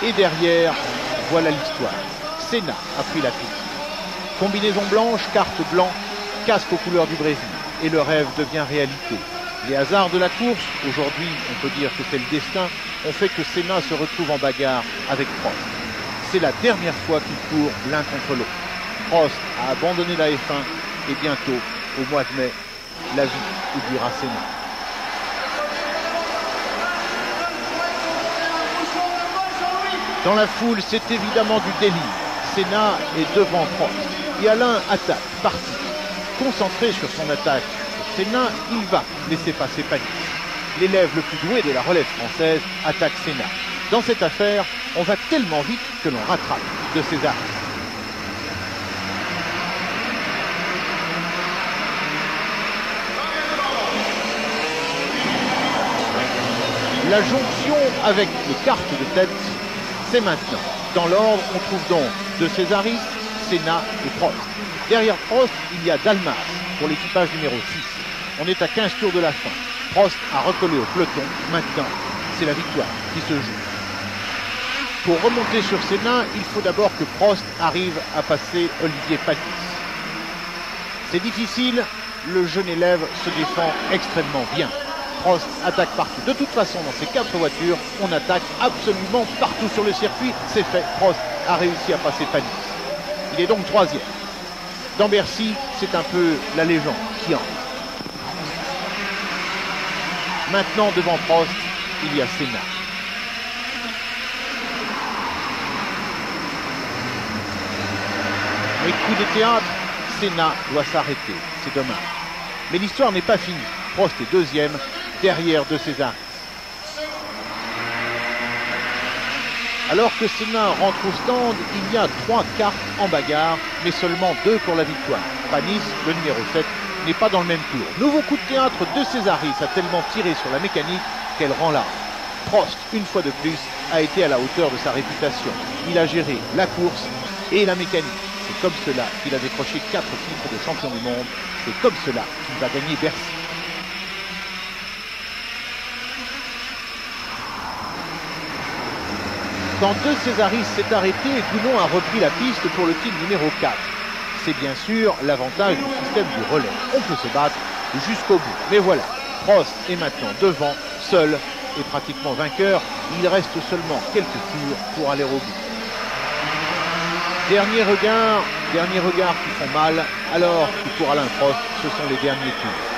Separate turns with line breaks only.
Et derrière, voilà l'histoire. Senna a pris la piste. Combinaison blanche, carte blanc, casque aux couleurs du Brésil. Et le rêve devient réalité. Les hasards de la course, aujourd'hui on peut dire que c'est le destin, ont fait que Senna se retrouve en bagarre avec Prost. C'est la dernière fois qu'il court l'un contre l'autre. Prost a abandonné la F1 et bientôt, au mois de mai, la vie oubliera Senna. Dans la foule, c'est évidemment du délire. Senna est devant Prost. Et Alain attaque, parti. Concentré sur son attaque sur Senna, il va laisser passer Panis. L'élève le plus doué de la relève française attaque Senna. Dans cette affaire, on va tellement vite que l'on rattrape de César. La jonction avec les cartes de tête, c'est maintenant. Dans l'ordre, on trouve donc De Cesaris, Senna et Prost. Derrière Prost, il y a Dalmas pour l'équipage numéro 6. On est à 15 tours de la fin. Prost a recollé au peloton. Maintenant, c'est la victoire qui se joue. Pour remonter sur Senna, il faut d'abord que Prost arrive à passer Olivier Panis. C'est difficile, le jeune élève se défend extrêmement bien. Prost attaque partout. De toute façon, dans ces 4 voitures, on attaque absolument partout sur le circuit. C'est fait, Prost a réussi à passer Panis. Il est donc 3e. Dans Bercy, c'est un peu la légende qui entre. Maintenant, devant Prost, il y a Senna. Mais coup de théâtre, Senna doit s'arrêter. C'est dommage. Mais l'histoire n'est pas finie. Prost est 2e, derrière De Cesaris. Alors que Senna rentre au stand, il y a 3 cartes en bagarre, mais seulement 2 pour la victoire. Panis, le numéro 7, n'est pas dans le même tour. Nouveau coup de théâtre, De Cesaris a tellement tiré sur la mécanique qu'elle rend large. Prost, une fois de plus, a été à la hauteur de sa réputation. Il a géré la course et la mécanique. C'est comme cela qu'il a décroché 4 titres de champion du monde. C'est comme cela qu'il va gagner Bercy. Quand De Cesaris s'est arrêté, Goulon a repris la piste pour le team numéro 4. C'est bien sûr l'avantage du système du relais. On peut se battre jusqu'au bout. Mais voilà, Prost est maintenant devant, seul et pratiquement vainqueur. Il reste seulement quelques tours pour aller au bout. Dernier regard qui font mal, alors que pour Alain Prost, ce sont les derniers tours.